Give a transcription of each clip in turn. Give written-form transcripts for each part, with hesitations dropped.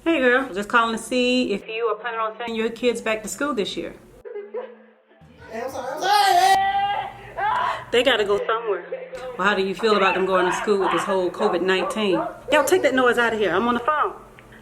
Hey girl, just calling to see if you are planning on sending your kids back to school this year. I'm sorry. They gotta go somewhere. Well, how do you feel about them going to school with this whole COVID-19? Yo, take that noise out of here. I'm on the phone.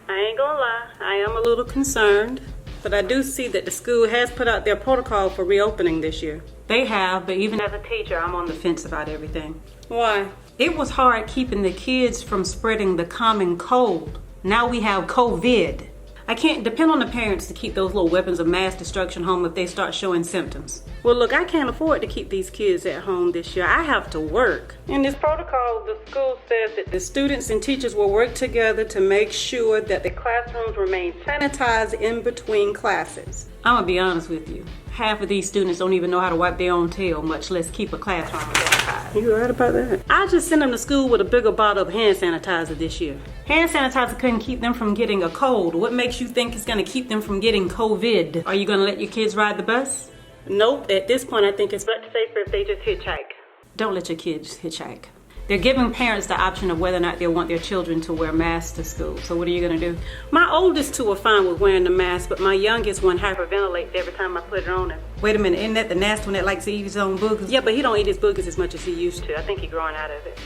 I ain't gonna lie, I am a little concerned. But I do see that the school has put out their protocol for reopening this year. They have, but even as a teacher, I'm on the fence about everything. Why? It was hard keeping the kids from spreading the common cold. Now we have COVID. I can't depend on the parents to keep those little weapons of mass destruction home if they start showing symptoms. Well, look, I can't afford to keep these kids at home this year. I have to work. In this protocol, the school says that the students and teachers will work together to make sure that the classrooms remain sanitized in between classes. I'm gonna be honest with you. Half of these students don't even know how to wipe their own tail, much less keep a classroom sanitized. You right about that? I just sent them to school with a bigger bottle of hand sanitizer this year. Hand sanitizer couldn't keep them from getting a cold. What makes you think it's gonna keep them from getting COVID? Are you gonna let your kids ride the bus? Nope, at this point I think it's much safer if they just hitchhike. Don't let your kids hitchhike. They're giving parents the option of whether or not they want their children to wear masks to school. So what are you gonna do? My oldest two are fine with wearing the mask, but my youngest one hyperventilates every time I put it on him. Wait a minute, isn't that the nasty one that likes to eat his own boogers? Yeah, but he don't eat his boogers as much as he used to. I think he's growing out of it.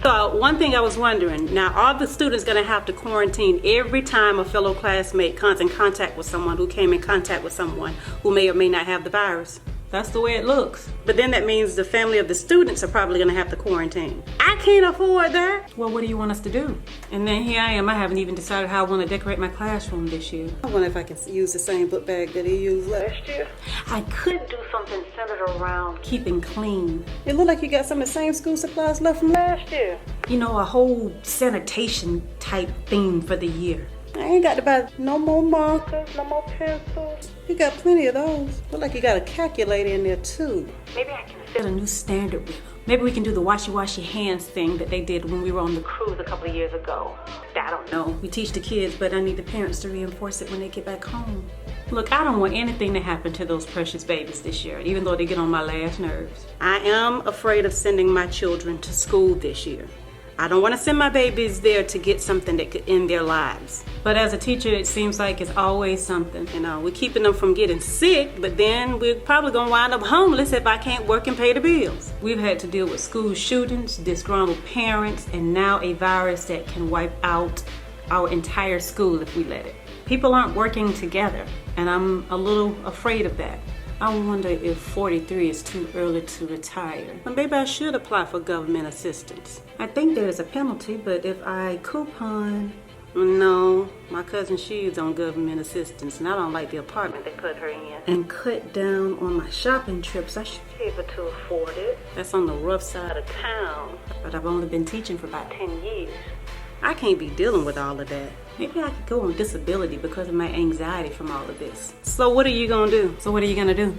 So one thing I was wondering, now are the students gonna have to quarantine every time a fellow classmate comes in contact with someone who came in contact with someone who may or may not have the virus? That's the way it looks. But then that means the family of the students are probably gonna have to quarantine. I can't afford that. Well, what do you want us to do? And then here I am, I haven't even decided how I wanna decorate my classroom this year. I wonder if I can use the same book bag that he used last year. I could do something centered around keeping clean. It looked like you got some of the same school supplies left from last year. You know, a whole sanitation type theme for the year. I ain't got to buy no more markers, no more pencils. You got plenty of those. Look like you got a calculator in there too. Maybe I can set a new standard with them. Maybe we can do the washy hands thing that they did when we were on the cruise a couple of years ago. I don't know. We teach the kids, but I need the parents to reinforce it when they get back home. Look, I don't want anything to happen to those precious babies this year, even though they get on my last nerves. I am afraid of sending my children to school this year. I don't want to send my babies there to get something that could end their lives. But as a teacher, it seems like it's always something. You know, we're keeping them from getting sick, but then we're probably going to wind up homeless if I can't work and pay the bills. We've had to deal with school shootings, disgruntled parents, and now a virus that can wipe out our entire school if we let it. People aren't working together, and I'm a little afraid of that. I wonder if 43 is too early to retire. Well, maybe I should apply for government assistance. I think there is a penalty, but if I coupon... No, my cousin, she's on government assistance, and I don't like the apartment they put her in. And cut down on my shopping trips, I should be able to afford it. That's on the rough side of town, but I've only been teaching for about 10 years. I can't be dealing with all of that. Maybe I could go on disability because of my anxiety from all of this. So what are you gonna do? So what are you gonna do?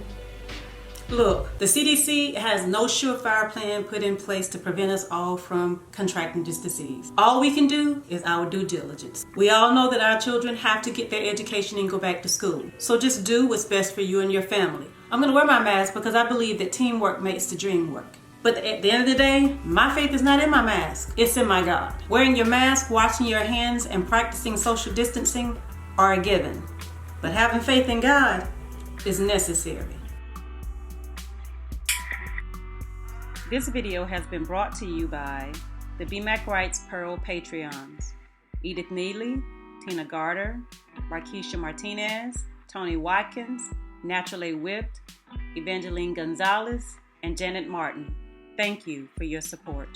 Look, the CDC has no surefire plan put in place to prevent us all from contracting this disease. All we can do is our due diligence. We all know that our children have to get their education and go back to school. So just do what's best for you and your family. I'm gonna wear my mask because I believe that teamwork makes the dream work. But at the end of the day, my faith is not in my mask, it's in my God. Wearing your mask, washing your hands, and practicing social distancing are a given. But having faith in God is necessary. This video has been brought to you by the BMAC Rights Pearl Patreons, Edith Neely, Tina Garter, Marquisha Martinez, Tony Watkins, Naturally Whipped, Evangeline Gonzalez, and Janet Martin. Thank you for your support.